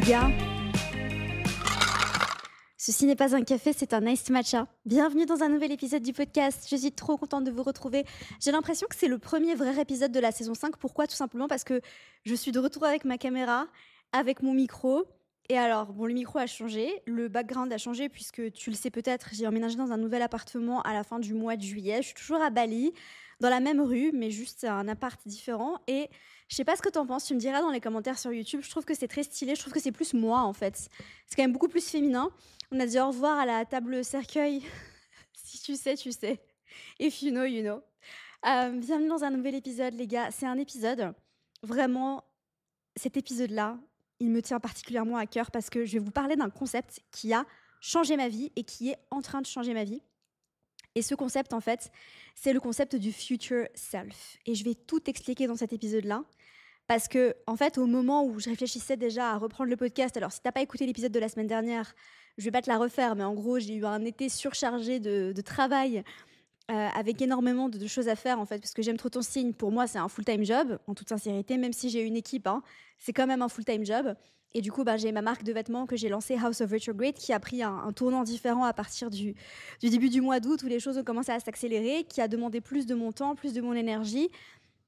gars, ceci n'est pas un café, c'est un iced matcha. Bienvenue dans un nouvel épisode du podcast. Je suis trop contente de vous retrouver. J'ai l'impression que c'est le premier vrai épisode de la saison 5. Pourquoi? Tout simplement parce que je suis de retour avec ma caméra, avec mon micro. Et alors, bon, le micro a changé, le background a changé puisque tu le sais peut-être, j'ai emménagé dans un nouvel appartement à la fin du mois de juillet. Je suis toujours à Bali, dans la même rue, mais juste un appart différent. Et je sais pas ce que t'en penses, tu me diras dans les commentaires sur YouTube. Je trouve que c'est très stylé, je trouve que c'est plus moi en fait. C'est quand même beaucoup plus féminin. On a dit au revoir à la table cercueil. Si tu sais, tu sais. If you know, you know. Bienvenue dans un nouvel épisode, les gars. C'est un épisode, vraiment, cet épisode-là, il me tient particulièrement à cœur parce que je vais vous parler d'un concept qui a changé ma vie et qui est en train de changer ma vie. Et ce concept, en fait, c'est le concept du future self. Et je vais tout expliquer dans cet épisode-là. Parce que, en fait, au moment où je réfléchissais déjà à reprendre le podcast, alors si t'as pas écouté l'épisode de la semaine dernière, je vais pas te la refaire, mais en gros, j'ai eu un été surchargé de travail, avec énormément de choses à faire, en fait, parce que j'aime trop ton signe. Pour moi, c'est un full-time job, en toute sincérité, même si j'ai une équipe, hein, c'est quand même un full-time job. Et du coup, j'ai ma marque de vêtements que j'ai lancée, House of Retrograde, qui a pris un tournant différent à partir du début du mois d'août, où les choses ont commencé à s'accélérer, qui a demandé plus de mon temps, plus de mon énergie.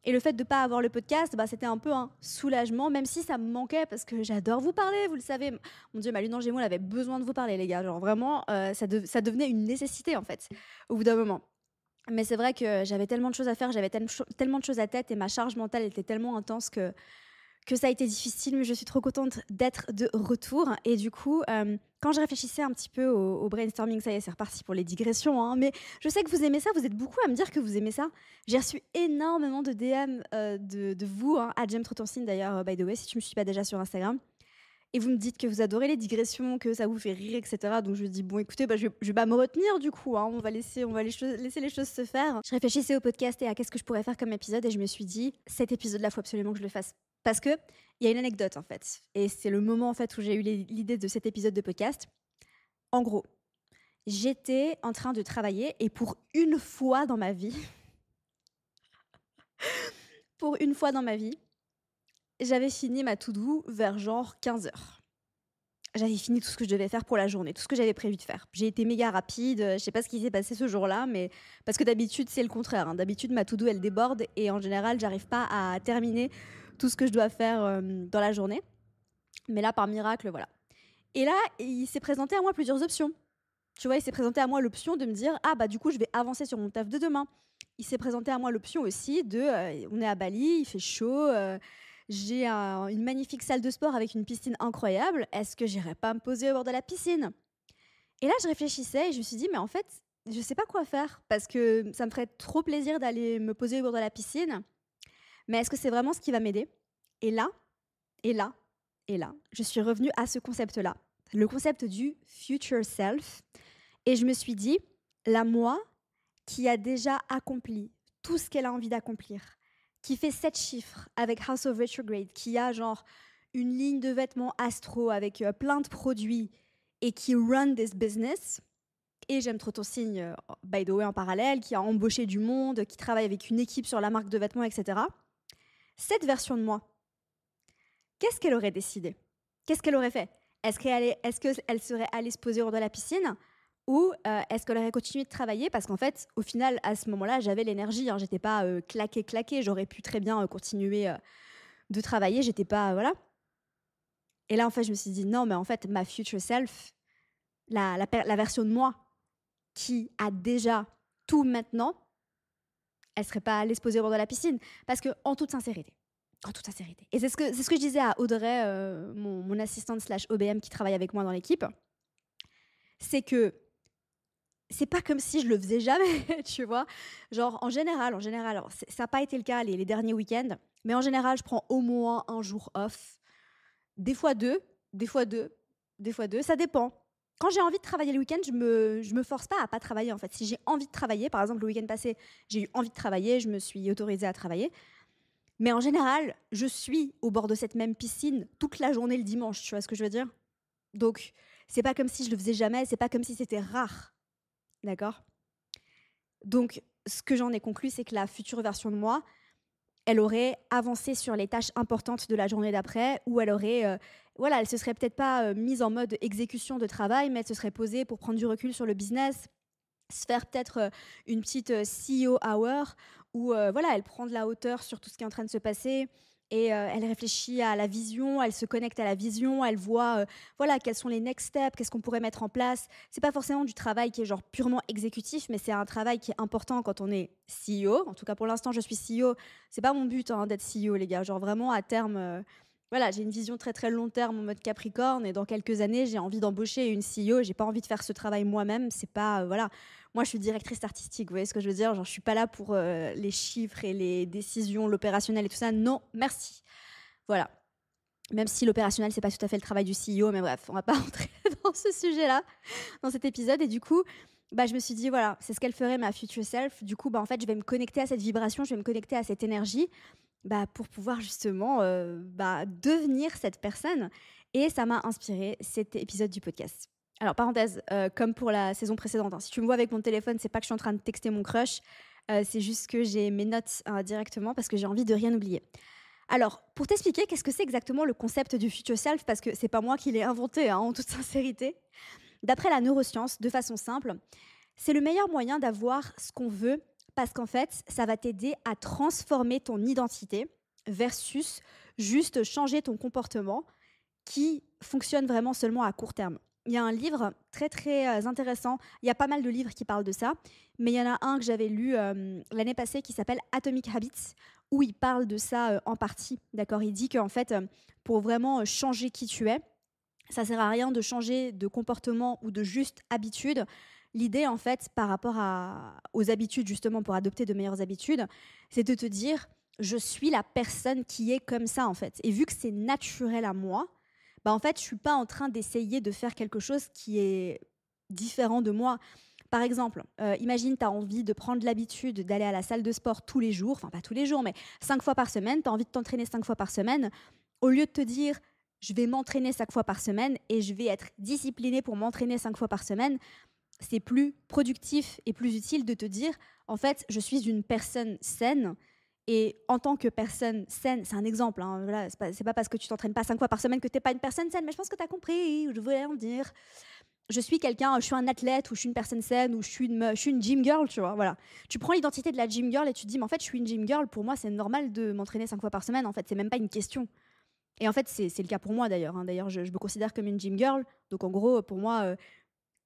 Et le fait de ne pas avoir le podcast, c'était un peu un soulagement, même si ça me manquait, parce que j'adore vous parler, vous le savez. Mon Dieu, ma lune en Gémeaux, elle avait besoin de vous parler, les gars. Genre vraiment, ça devenait une nécessité, en fait, au bout d'un moment. Mais c'est vrai que j'avais tellement de choses à faire, j'avais tellement de choses à tête, et ma charge mentale était tellement intense que ça a été difficile, mais je suis trop contente d'être de retour. Et du coup, quand je réfléchissais un petit peu au brainstorming, ça y est, c'est reparti pour les digressions, hein, mais je sais que vous aimez ça, vous êtes beaucoup à me dire que vous aimez ça. J'ai reçu énormément de DM de vous, hein, à Jem Trotancine d'ailleurs, by the way, si tu me suis pas déjà sur Instagram. Et vous me dites que vous adorez les digressions, que ça vous fait rire, etc. Donc je me dis, bon, écoutez, je vais pas me retenir du coup, hein, on va laisser les choses se faire. Je réfléchissais au podcast et à qu'est-ce que je pourrais faire comme épisode, et je me suis dit, cet épisode-là, il faut absolument que je le fasse. Parce qu'il y a une anecdote en fait, et c'est le moment en fait où j'ai eu l'idée de cet épisode de podcast. En gros, j'étais en train de travailler, et pour une fois dans ma vie, j'avais fini ma to-do vers genre 15h. J'avais fini tout ce que je devais faire pour la journée, tout ce que j'avais prévu de faire. J'ai été méga rapide, je sais pas ce qui s'est passé ce jour-là, mais parce que d'habitude, c'est le contraire, hein. D'habitude, ma to-do, elle déborde, et en général, j'arrive pas à terminer tout ce que je dois faire dans la journée. Mais là, par miracle, voilà. Et là, il s'est présenté à moi plusieurs options. Tu vois, il s'est présenté à moi l'option de me dire, ah du coup, je vais avancer sur mon taf de demain. Il s'est présenté à moi l'option aussi de, on est à Bali, il fait chaud, j'ai une magnifique salle de sport avec une piscine incroyable. Est-ce que j'irais pas me poser au bord de la piscine? Et là, je réfléchissais et je me suis dit, mais en fait, je sais pas quoi faire parce que ça me ferait trop plaisir d'aller me poser au bord de la piscine. Mais est-ce que c'est vraiment ce qui va m'aider? Et là, et là, et là, je suis revenue à ce concept-là, le concept du future self. Et je me suis dit, la moi qui a déjà accompli tout ce qu'elle a envie d'accomplir, qui fait 7 chiffres avec House of Retrograde, qui a genre une ligne de vêtements astro avec plein de produits et qui run this business. Et j'aime trop ton signe, by the way, en parallèle, qui a embauché du monde, qui travaille avec une équipe sur la marque de vêtements, etc. Cette version de moi, qu'est-ce qu'elle aurait décidé? Qu'est-ce qu'elle aurait fait? Est-ce qu'elle serait allée se poser hors de la piscine? Ou est-ce qu'elle aurait continué de travailler? Parce qu'en fait, au final, à ce moment-là, j'avais l'énergie, hein, j'étais pas claquée. J'aurais pu très bien continuer de travailler, j'étais pas... voilà. Et là, en fait, je me suis dit, non, mais en fait, ma future self, la version de moi qui a déjà tout maintenant, elle serait pas allée se poser au bord de la piscine. Parce que, en toute sincérité, et c'est ce que je disais à Audrey, mon assistante / OBM qui travaille avec moi dans l'équipe, c'est que c'est pas comme si je le faisais jamais, tu vois. Genre, en général, alors, ça n'a pas été le cas les derniers week-ends, mais en général, je prends au moins un jour off, des fois deux, ça dépend. Quand j'ai envie de travailler le week-end, je me force pas à pas travailler, en fait. Si j'ai envie de travailler, par exemple, le week-end passé, j'ai eu envie de travailler, je me suis autorisée à travailler. Mais en général, je suis au bord de cette même piscine toute la journée le dimanche, tu vois ce que je veux dire? Donc, c'est pas comme si je le faisais jamais, c'est pas comme si c'était rare. D'accord? Donc, ce que j'en ai conclu, c'est que la future version de moi, elle aurait avancé sur les tâches importantes de la journée d'après ou elle aurait, voilà, elle se serait peut-être pas, mise en mode exécution de travail, mais elle se serait posée pour prendre du recul sur le business, se faire peut-être, une petite, CEO hour où, voilà, elle prend de la hauteur sur tout ce qui est en train de se passer et elle réfléchit à la vision, elle se connecte à la vision, elle voit, voilà, quels sont les next steps, qu'est-ce qu'on pourrait mettre en place. C'est pas forcément du travail qui est genre purement exécutif, mais c'est un travail qui est important quand on est CEO. En tout cas, pour l'instant, je suis CEO. C'est pas mon but, hein, d'être CEO, les gars. Genre vraiment à terme, voilà, j'ai une vision très, très long terme en mode Capricorne et dans quelques années, j'ai envie d'embaucher une CEO. J'ai pas envie de faire ce travail moi-même. C'est pas, voilà. Moi, je suis directrice artistique, vous voyez ce que je veux dire? Genre, je suis pas là pour, les chiffres et les décisions, l'opérationnel et tout ça. Non, merci. Voilà. Même si l'opérationnel, c'est pas tout à fait le travail du CEO, mais bref, on va pas entrer dans ce sujet-là, dans cet épisode. Et du coup, bah, je me suis dit, voilà, c'est ce qu'elle ferait, ma future self. Du coup, bah, en fait, je vais me connecter à cette vibration, je vais me connecter à cette énergie, bah, pour pouvoir justement, bah, devenir cette personne. Et ça m'a inspiré cet épisode du podcast. Alors, parenthèse, comme pour la saison précédente, hein, si tu me vois avec mon téléphone, c'est pas que je suis en train de texter mon crush, c'est juste que j'ai mes notes directement parce que j'ai envie de rien oublier. Alors, pour t'expliquer, qu'est-ce que c'est exactement le concept du future self? Parce que c'est pas moi qui l'ai inventé, hein, en toute sincérité. D'après la neuroscience, de façon simple, c'est le meilleur moyen d'avoir ce qu'on veut parce qu'en fait, ça va t'aider à transformer ton identité versus juste changer ton comportement qui fonctionne vraiment seulement à court terme. Il y a un livre très très intéressant, il y a pas mal de livres qui parlent de ça, mais il y en a un que j'avais lu l'année passée qui s'appelle Atomic Habits, où il parle de ça en partie. D'accord, il dit qu'en fait, pour vraiment changer qui tu es, ça sert à rien de changer de comportement ou de juste habitude. L'idée, en fait, par rapport aux habitudes, justement, pour adopter de meilleures habitudes, c'est de te dire, je suis la personne qui est comme ça, en fait. Et vu que c'est naturel à moi, bah, en fait, je suis pas en train d'essayer de faire quelque chose qui est différent de moi. Par exemple, imagine, tu as envie de prendre l'habitude d'aller à la salle de sport tous les jours, enfin pas tous les jours, mais 5 fois par semaine, tu as envie de t'entraîner 5 fois par semaine. Au lieu de te dire, je vais m'entraîner 5 fois par semaine et je vais être disciplinée pour m'entraîner 5 fois par semaine, c'est plus productif et plus utile de te dire, en fait, je suis une personne saine. Et en tant que personne saine, c'est un exemple, hein, voilà, c'est pas parce que tu t'entraînes pas 5 fois par semaine que tu n'es pas une personne saine, mais je pense que tu as compris où je voulais en dire. Je suis quelqu'un, je suis un athlète, ou je suis une personne saine, ou je suis une gym girl, tu vois, voilà. Tu prends l'identité de la gym girl et tu te dis, mais en fait, je suis une gym girl, pour moi, c'est normal de m'entraîner 5 fois par semaine, en fait, c'est même pas une question. Et en fait, c'est le cas pour moi d'ailleurs, hein. D'ailleurs, je me considère comme une gym girl, donc en gros, pour moi,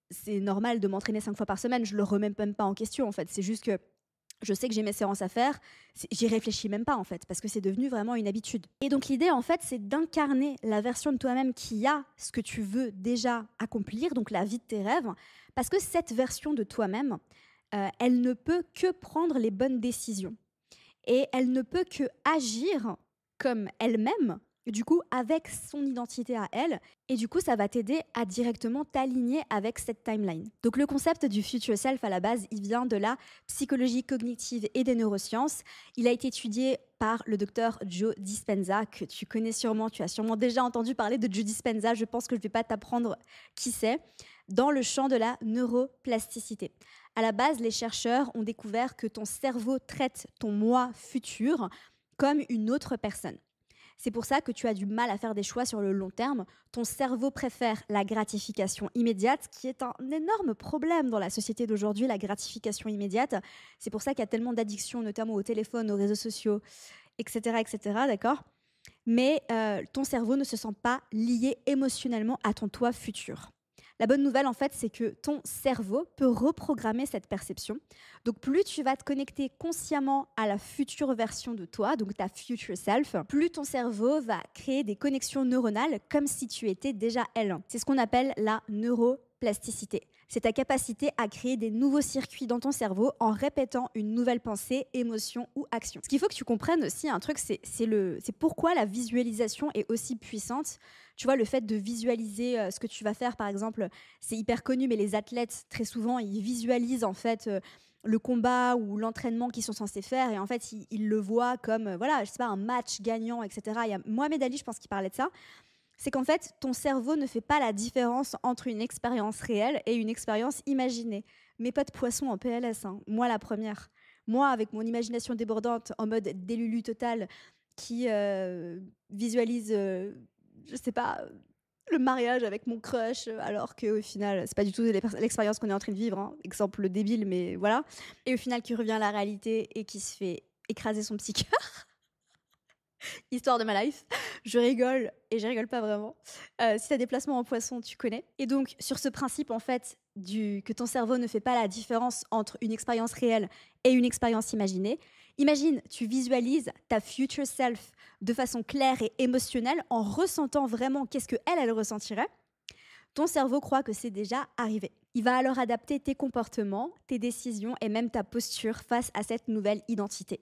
c'est normal de m'entraîner 5 fois par semaine, je le remets même pas en question, en fait. C'est juste que je sais que j'ai mes séances à faire, j'y réfléchis même pas en fait, parce que c'est devenu vraiment une habitude. Et donc l'idée en fait, c'est d'incarner la version de toi-même qui a ce que tu veux déjà accomplir, donc la vie de tes rêves, parce que cette version de toi-même, elle ne peut que prendre les bonnes décisions. Et elle ne peut que agir comme elle-même, du coup, avec son identité à elle. Et du coup, ça va t'aider à directement t'aligner avec cette timeline. Donc, le concept du future self, à la base, il vient de la psychologie cognitive et des neurosciences. Il a été étudié par le docteur Joe Dispenza, que tu connais sûrement. Tu as sûrement déjà entendu parler de Joe Dispenza. Je pense que je ne vais pas t'apprendre qui c'est, dans le champ de la neuroplasticité. À la base, les chercheurs ont découvert que ton cerveau traite ton moi futur comme une autre personne. C'est pour ça que tu as du mal à faire des choix sur le long terme. Ton cerveau préfère la gratification immédiate, qui est un énorme problème dans la société d'aujourd'hui, la gratification immédiate. C'est pour ça qu'il y a tellement d'addictions, notamment au téléphone, aux réseaux sociaux, etc., etc., d'accord ? Mais ton cerveau ne se sent pas lié émotionnellement à ton toi futur. La bonne nouvelle, en fait, c'est que ton cerveau peut reprogrammer cette perception. Donc, plus tu vas te connecter consciemment à la future version de toi, donc ta future self, plus ton cerveau va créer des connexions neuronales comme si tu étais déjà elle. C'est ce qu'on appelle la neuroplasticité. C'est ta capacité à créer des nouveaux circuits dans ton cerveau en répétant une nouvelle pensée, émotion ou action. Ce qu'il faut que tu comprennes aussi, un truc, c'est pourquoi la visualisation est aussi puissante. Tu vois, le fait de visualiser ce que tu vas faire, par exemple, c'est hyper connu, mais les athlètes, très souvent, ils visualisent en fait le combat ou l'entraînement qu'ils sont censés faire, et en fait, ils le voient comme, voilà, je sais pas, un match gagnant, etc. Il y a Mohamed Ali, je pense, qui parlait de ça. C'est qu'en fait, ton cerveau ne fait pas la différence entre une expérience réelle et une expérience imaginée. Mais pas de poisson en PLS, hein. Moi, la première. Moi, avec mon imagination débordante en mode délulu total, qui visualise, je sais pas, le mariage avec mon crush, alors qu'au final, c'est pas du tout l'expérience qu'on est en train de vivre, hein. Exemple débile, mais voilà. Et au final, qui revient à la réalité et qui se fait écraser son petit cœur. Histoire de ma life. Je rigole et je rigole pas vraiment. Si tu as des placements en poisson, tu connais. Et donc, sur ce principe, en fait, que ton cerveau ne fait pas la différence entre une expérience réelle et une expérience imaginée, imagine, tu visualises ta future self de façon claire et émotionnelle en ressentant vraiment qu'est-ce qu'elle, elle ressentirait. Ton cerveau croit que c'est déjà arrivé. Il va alors adapter tes comportements, tes décisions et même ta posture face à cette nouvelle identité.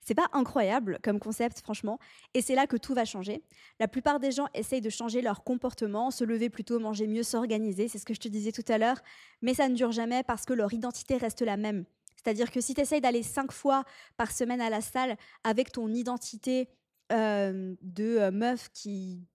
C'est pas incroyable comme concept, franchement, et c'est là que tout va changer. La plupart des gens essayent de changer leur comportement, se lever plus tôt, manger mieux, s'organiser, c'est ce que je te disais tout à l'heure, mais ça ne dure jamais parce que leur identité reste la même. C'est-à-dire que si tu essayes d'aller 5 fois par semaine à la salle avec ton identité de meuf qui,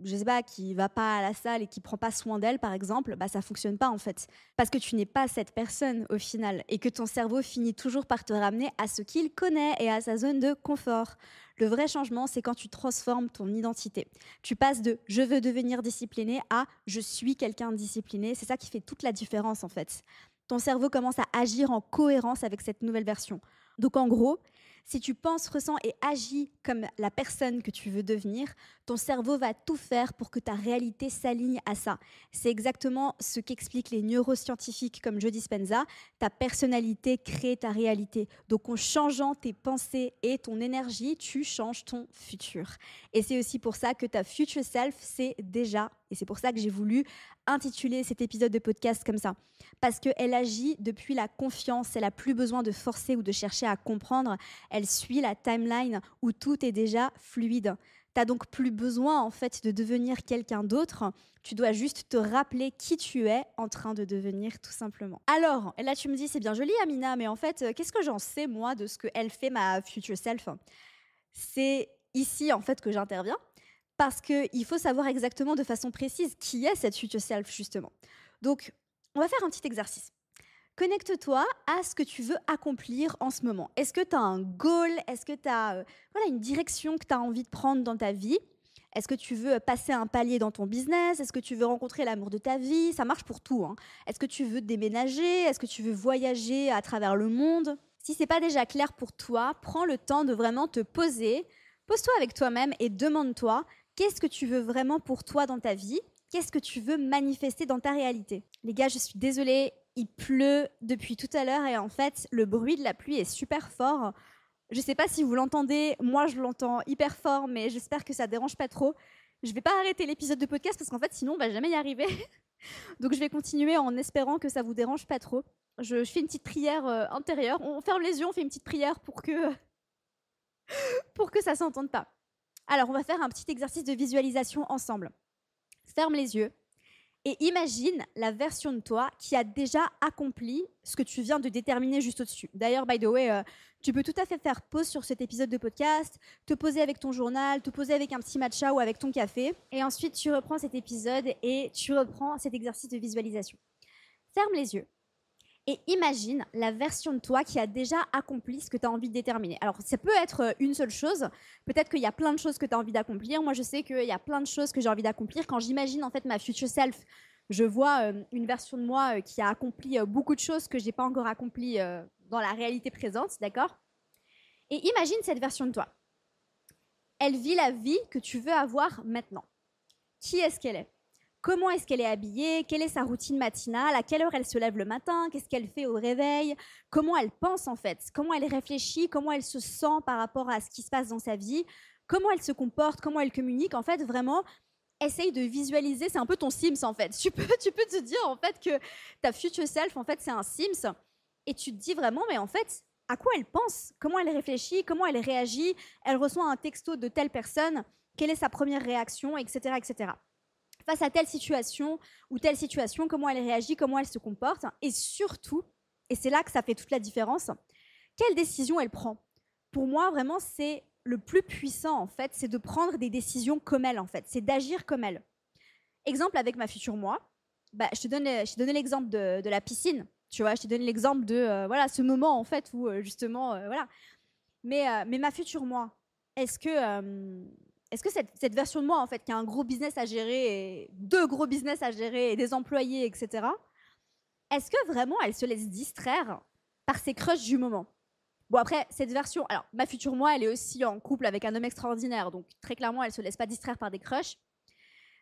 je sais pas, qui va pas à la salle et qui prend pas soin d'elle, par exemple, bah ça fonctionne pas en fait. Parce que tu n'es pas cette personne au final et que ton cerveau finit toujours par te ramener à ce qu'il connaît et à sa zone de confort. Le vrai changement, c'est quand tu transformes ton identité. Tu passes de je veux devenir discipliné à je suis quelqu'un de discipliné. C'est ça qui fait toute la différence en fait. Ton cerveau commence à agir en cohérence avec cette nouvelle version. Donc en gros, si tu penses, ressens et agis comme la personne que tu veux devenir, ton cerveau va tout faire pour que ta réalité s'aligne à ça. C'est exactement ce qu'expliquent les neuroscientifiques comme Joe Dispenza. Ta personnalité crée ta réalité. Donc en changeant tes pensées et ton énergie, tu changes ton futur. Et c'est aussi pour ça que ta future self, c'est déjà, et c'est pour ça que j'ai voulu intituler cet épisode de podcast comme ça. Parce qu'elle agit depuis la confiance, elle n'a plus besoin de forcer ou de chercher à comprendre. Elle suit la timeline où tout est déjà fluide. Tu n'as donc plus besoin en fait de devenir quelqu'un d'autre. Tu dois juste te rappeler qui tu es en train de devenir tout simplement. Alors, là tu me dis c'est bien joli Amina, mais en fait qu'est-ce que j'en sais moi de ce qu'elle fait ma future self? C'est ici en fait que j'interviens parce qu'il faut savoir exactement de façon précise qui est cette future self justement. Donc, on va faire un petit exercice. Connecte-toi à ce que tu veux accomplir en ce moment. Est-ce que tu as un goal? Est-ce que tu as une direction que tu as envie de prendre dans ta vie? Est-ce que tu veux passer un palier dans ton business? Est-ce que tu veux rencontrer l'amour de ta vie? Ça marche pour tout, hein. Est-ce que tu veux déménager? Est-ce que tu veux voyager à travers le monde? Si c'est pas déjà clair pour toi, prends le temps de vraiment te poser. Pose-toi avec toi-même et demande-toi qu'est-ce que tu veux vraiment pour toi dans ta vie? Qu'est-ce que tu veux manifester dans ta réalité? Les gars, je suis désolée, il pleut depuis tout à l'heure et en fait, le bruit de la pluie est super fort. Je ne sais pas si vous l'entendez, moi je l'entends hyper fort, mais j'espère que ça ne dérange pas trop. Je ne vais pas arrêter l'épisode de podcast parce qu'en fait, sinon, on ne va jamais y arriver. Donc je vais continuer en espérant que ça ne vous dérange pas trop. Je fais une petite prière intérieure. On ferme les yeux, on fait une petite prière pour que ça ne s'entende pas. Alors, on va faire un petit exercice de visualisation ensemble. Ferme les yeux et imagine la version de toi qui a déjà accompli ce que tu viens de déterminer juste au-dessus. D'ailleurs, by the way, tu peux tout à fait faire pause sur cet épisode de podcast, te poser avec ton journal, te poser avec un petit matcha ou avec ton café, et ensuite tu reprends cet épisode et tu reprends cet exercice de visualisation. Ferme les yeux et imagine la version de toi qui a déjà accompli ce que tu as envie de déterminer. Alors, ça peut être une seule chose. Peut-être qu'il y a plein de choses que tu as envie d'accomplir. Moi, je sais qu'il y a plein de choses que j'ai envie d'accomplir. Quand j'imagine en fait ma future self, je vois une version de moi qui a accompli beaucoup de choses que je n'ai pas encore accomplies dans la réalité présente, d'accord? Et imagine cette version de toi. Elle vit la vie que tu veux avoir maintenant. Qui est-ce qu'elle est? Comment est-ce qu'elle est habillée? Quelle est sa routine matinale? À quelle heure elle se lève le matin? Qu'est-ce qu'elle fait au réveil? Comment elle pense en fait? Comment elle réfléchit? Comment elle se sent par rapport à ce qui se passe dans sa vie? Comment elle se comporte? Comment elle communique? En fait, vraiment, essaye de visualiser. C'est un peu ton Sims en fait. Tu peux te dire en fait que ta future self, en fait, c'est un Sims. Et tu te dis vraiment, mais en fait, à quoi elle pense? Comment elle réfléchit? Comment elle réagit? Elle reçoit un texto de telle personne. Quelle est sa première réaction? Etc. etc. Face à telle situation ou telle situation, comment elle réagit, comment elle se comporte, et surtout, et c'est là que ça fait toute la différence, quelle décision elle prend. Pour moi, vraiment, c'est le plus puissant, en fait, c'est de prendre des décisions comme elle, en fait, c'est d'agir comme elle. Exemple avec ma future moi, je te donne l'exemple de la piscine. Tu vois, je t'ai donné l'exemple de voilà, ce moment en fait où justement, voilà. Mais ma future moi, est-ce que, cette version de moi en fait qui a un gros business à gérer, et deux gros business à gérer, et des employés, etc., est-ce que vraiment elle se laisse distraire par ses crushs du moment? Bon, après, cette version, alors ma future moi, elle est aussi en couple avec un homme extraordinaire, donc très clairement, elle se laisse pas distraire par des crushs.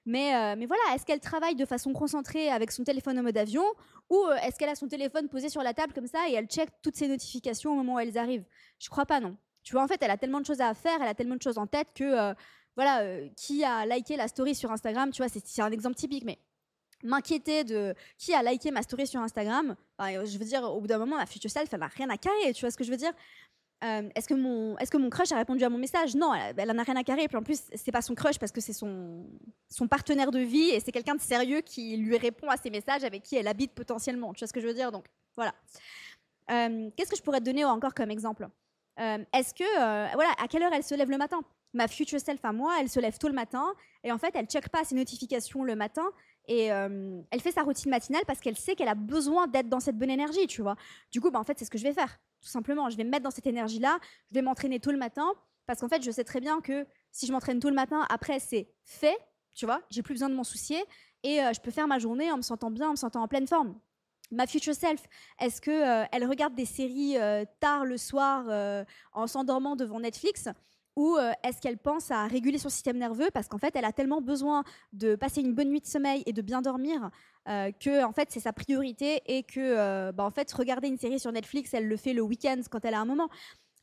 Mais voilà, est-ce qu'elle travaille de façon concentrée avec son téléphone en mode avion, ou est-ce qu'elle a son téléphone posé sur la table comme ça et elle check toutes ses notifications au moment où elles arrivent? Je crois pas, non. Tu vois, en fait, elle a tellement de choses à faire, elle a tellement de choses en tête que, voilà, qui a liké la story sur Instagram, tu vois, c'est un exemple typique, mais m'inquiéter de qui a liké ma story sur Instagram, enfin, je veux dire, au bout d'un moment, ma future self, elle n'a rien à carrer, tu vois ce que je veux dire? Est-ce que mon crush a répondu à mon message? Non, elle en a rien à carrer. Et puis en plus, c'est pas son crush parce que c'est son partenaire de vie et c'est quelqu'un de sérieux qui lui répond à ses messages, avec qui elle habite potentiellement. Tu vois ce que je veux dire? Donc voilà. Qu'est-ce que je pourrais te donner encore comme exemple? Est-ce que, voilà, à quelle heure elle se lève le matin? Ma future self à moi, elle se lève tôt le matin et en fait, elle check pas ses notifications le matin et elle fait sa routine matinale parce qu'elle sait qu'elle a besoin d'être dans cette bonne énergie, tu vois. Du coup, bah, en fait, c'est ce que je vais faire, tout simplement. Je vais me mettre dans cette énergie-là, je vais m'entraîner tôt le matin parce qu'en fait, je sais très bien que si je m'entraîne tôt le matin, après, c'est fait, tu vois. J'ai plus besoin de m'en soucier et je peux faire ma journée en me sentant bien, en me sentant en pleine forme. Ma future self, est-ce que elle regarde des séries tard le soir en s'endormant devant Netflix, ou est-ce qu'elle pense à réguler son système nerveux parce qu'en fait elle a tellement besoin de passer une bonne nuit de sommeil et de bien dormir que en fait c'est sa priorité et que bah, en fait regarder une série sur Netflix, elle le fait le week-end quand elle a un moment.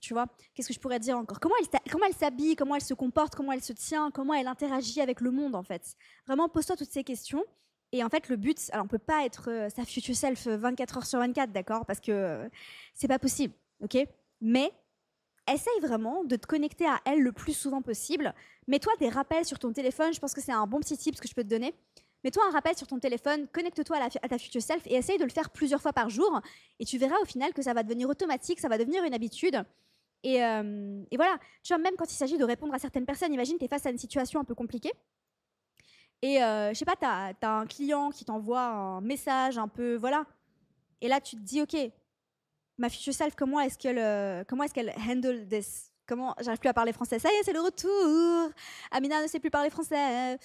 Tu vois, qu'est-ce que je pourrais dire encore? Comment elle s'habille, comment elle se comporte, comment elle se tient, comment elle interagit avec le monde en fait. Vraiment, pose-toi toutes ces questions. Et en fait, le but, alors on peut pas être sa future self 24 heures sur 24, d'accord? Parce que c'est pas possible, ok? Mais essaye vraiment de te connecter à elle le plus souvent possible. Mets-toi des rappels sur ton téléphone, je pense que c'est un bon petit tip que je peux te donner. Mets-toi un rappel sur ton téléphone, connecte-toi à ta future self et essaye de le faire plusieurs fois par jour. Et tu verras au final que ça va devenir automatique, ça va devenir une habitude. Et voilà, tu vois, même quand il s'agit de répondre à certaines personnes, imagine, tu es face à une situation un peu compliquée. Et je sais pas, t'as un client qui t'envoie un message un peu, voilà. Et là, tu te dis, ok, ma future self, comment est-ce qu'elle handle this? Comment, j'arrive plus à parler français. Ça y est, c'est le retour. Amina ne sait plus parler français.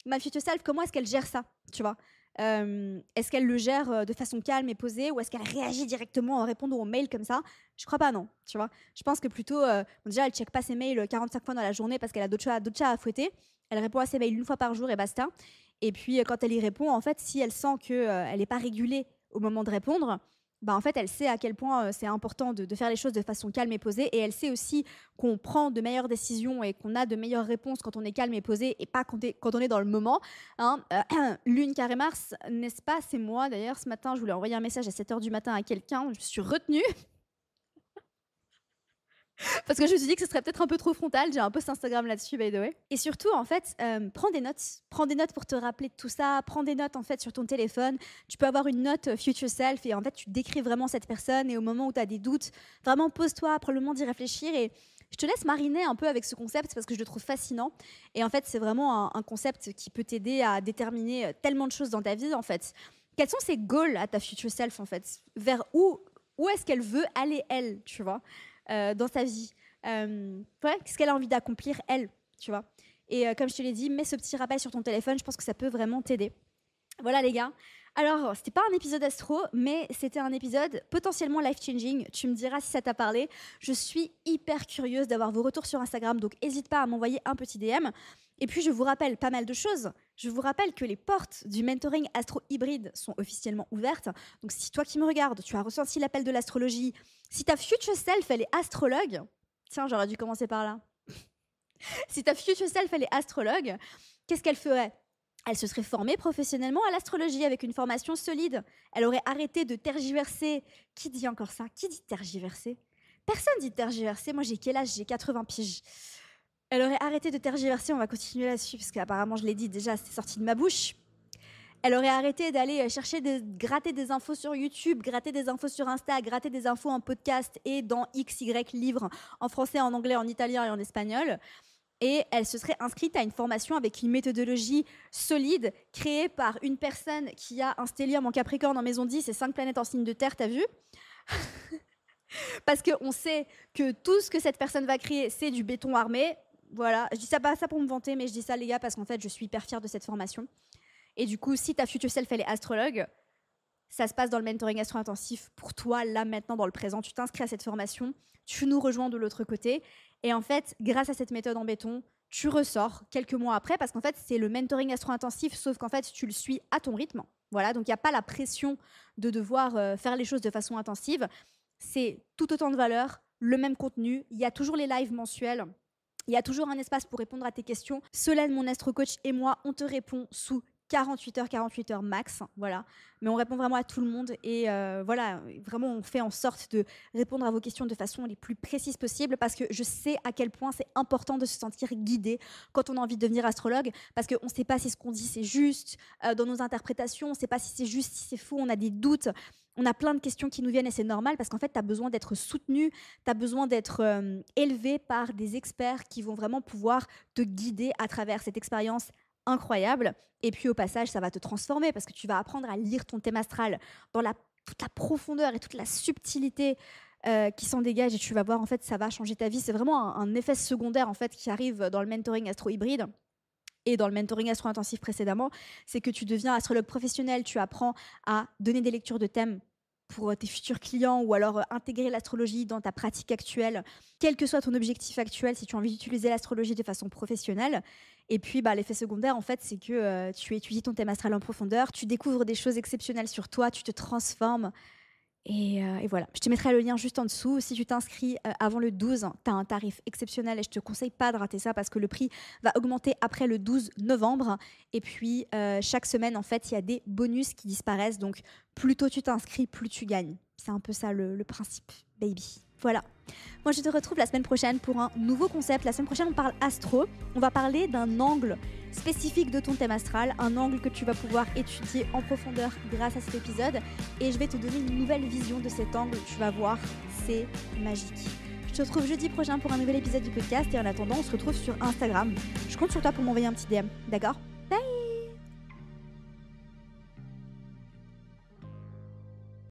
Ma future self, comment est-ce qu'elle gère ça? Tu vois? Est-ce qu'elle le gère de façon calme et posée, ou est-ce qu'elle réagit directement en répondant aux mails comme ça? Je crois pas, non. Tu vois? Je pense que plutôt, bon, déjà, elle check pas ses mails 45 fois dans la journée parce qu'elle a d'autres chats à fouetter. Elle répond à ses mails une fois par jour et basta. Et puis, quand elle y répond, en fait, si elle sent qu'elle n'est pas régulée au moment de répondre, bah, en fait, elle sait à quel point c'est important de faire les choses de façon calme et posée. Et elle sait aussi qu'on prend de meilleures décisions et qu'on a de meilleures réponses quand on est calme et posé et pas quand on est dans le moment. Hein. Lune carré Mars, n'est-ce pas? C'est moi. D'ailleurs, ce matin, je voulais envoyer un message à 7 h du matin à quelqu'un. Je me suis retenue. Parce que je me suis dit que ce serait peut-être un peu trop frontal. J'ai un post Instagram là-dessus, by the way. Et surtout, en fait, prends des notes. Prends des notes pour te rappeler de tout ça. Prends des notes, en fait, sur ton téléphone. Tu peux avoir une note future self et en fait, tu décris vraiment cette personne. Et au moment où tu as des doutes, vraiment pose-toi, prends le moment d'y réfléchir. Et je te laisse mariner un peu avec ce concept parce que je le trouve fascinant. Et en fait, c'est vraiment un concept qui peut t'aider à déterminer tellement de choses dans ta vie, en fait. Quels sont ses goals à ta future self, en fait? Vers où est-ce qu'elle veut aller, elle, tu vois, dans sa vie? Ouais, qu'est-ce qu'elle a envie d'accomplir, elle, tu vois? Et comme je te l'ai dit, mets ce petit rappel sur ton téléphone, je pense que ça peut vraiment t'aider. Voilà les gars. Alors, c'était pas un épisode astro, mais c'était un épisode potentiellement life-changing. Tu me diras si ça t'a parlé. Je suis hyper curieuse d'avoir vos retours sur Instagram, donc n'hésite pas à m'envoyer un petit DM. Et puis, je vous rappelle pas mal de choses. Je vous rappelle que les portes du mentoring astro hybride sont officiellement ouvertes. Donc, si toi qui me regardes, tu as ressenti l'appel de l'astrologie, si ta future self, elle est astrologue, tiens, j'aurais dû commencer par là. Si ta future self, elle est astrologue, qu'est-ce qu'elle ferait? Elle se serait formée professionnellement à l'astrologie avec une formation solide. Elle aurait arrêté de tergiverser. Qui dit encore ça? Qui dit tergiverser? Personne dit tergiverser. Moi, j'ai quel âge? J'ai 80 piges. Elle aurait arrêté de tergiverser. On va continuer là-dessus parce qu'apparemment, je l'ai dit déjà, c'est sorti de ma bouche. Elle aurait arrêté d'aller chercher, gratter des infos sur YouTube, gratter des infos sur Insta, gratter des infos en podcast et dans XY livres en français, en anglais, en italien et en espagnol. et elle se serait inscrite à une formation avec une méthodologie solide créée par une personne qui a un stellium en Capricorne en maison 10 et 5 planètes en signe de terre, t'as vu? Parce qu'on sait que tout ce que cette personne va créer, c'est du béton armé. Voilà, je dis ça pas ça pour me vanter, mais je dis ça les gars parce qu'en fait je suis hyper fière de cette formation. Et du coup, si ta future self elle est astrologue, ça se passe dans le mentoring astro-intensif pour toi, là, maintenant, dans le présent. Tu t'inscris à cette formation, tu nous rejoins de l'autre côté. Et en fait, grâce à cette méthode en béton, tu ressors quelques mois après parce qu'en fait, c'est le mentoring astro-intensif, sauf qu'en fait, tu le suis à ton rythme. Voilà, donc il n'y a pas la pression de devoir faire les choses de façon intensive. C'est tout autant de valeur, le même contenu. Il y a toujours les lives mensuels. Il y a toujours un espace pour répondre à tes questions. Solène, mon astro-coach, et moi, on te répond sous 48 heures max, voilà. Mais on répond vraiment à tout le monde et voilà, vraiment on fait en sorte de répondre à vos questions de façon les plus précises possible parce que je sais à quel point c'est important de se sentir guidé quand on a envie de devenir astrologue parce qu'on ne sait pas si ce qu'on dit c'est juste dans nos interprétations, on ne sait pas si c'est juste, si c'est faux, on a des doutes. On a plein de questions qui nous viennent et c'est normal parce qu'en fait, tu as besoin d'être soutenu, tu as besoin d'être élevé par des experts qui vont vraiment pouvoir te guider à travers cette expérience incroyable. Et puis au passage, ça va te transformer parce que tu vas apprendre à lire ton thème astral dans toute la profondeur et toute la subtilité qui s'en dégage et tu vas voir en fait ça va changer ta vie. C'est vraiment un effet secondaire en fait qui arrive dans le mentoring astro-hybride et dans le mentoring astro-intensif précédemment, c'est que tu deviens astrologue professionnel, tu apprends à donner des lectures de thèmes pour tes futurs clients ou alors intégrer l'astrologie dans ta pratique actuelle, quel que soit ton objectif actuel, si tu as envie d'utiliser l'astrologie de façon professionnelle. Et puis, l'effet secondaire, en fait, c'est que tu étudies ton thème astral en profondeur, tu découvres des choses exceptionnelles sur toi, tu te transformes. Et voilà, je te mettrai le lien juste en dessous. Si tu t'inscris avant le 12, tu as un tarif exceptionnel et je te conseille pas de rater ça parce que le prix va augmenter après le 12 novembre. Et puis, chaque semaine, en fait, il y a des bonus qui disparaissent. Donc, plus tôt tu t'inscris, plus tu gagnes. C'est un peu ça le principe, baby. Voilà. Moi, je te retrouve la semaine prochaine pour un nouveau concept. La semaine prochaine, on parle astro. On va parler d'un angle spécifique de ton thème astral, un angle que tu vas pouvoir étudier en profondeur grâce à cet épisode. Et je vais te donner une nouvelle vision de cet angle. Tu vas voir, c'est magique. Je te retrouve jeudi prochain pour un nouvel épisode du podcast. Et en attendant, on se retrouve sur Instagram. Je compte sur toi pour m'envoyer un petit DM, d'accord ?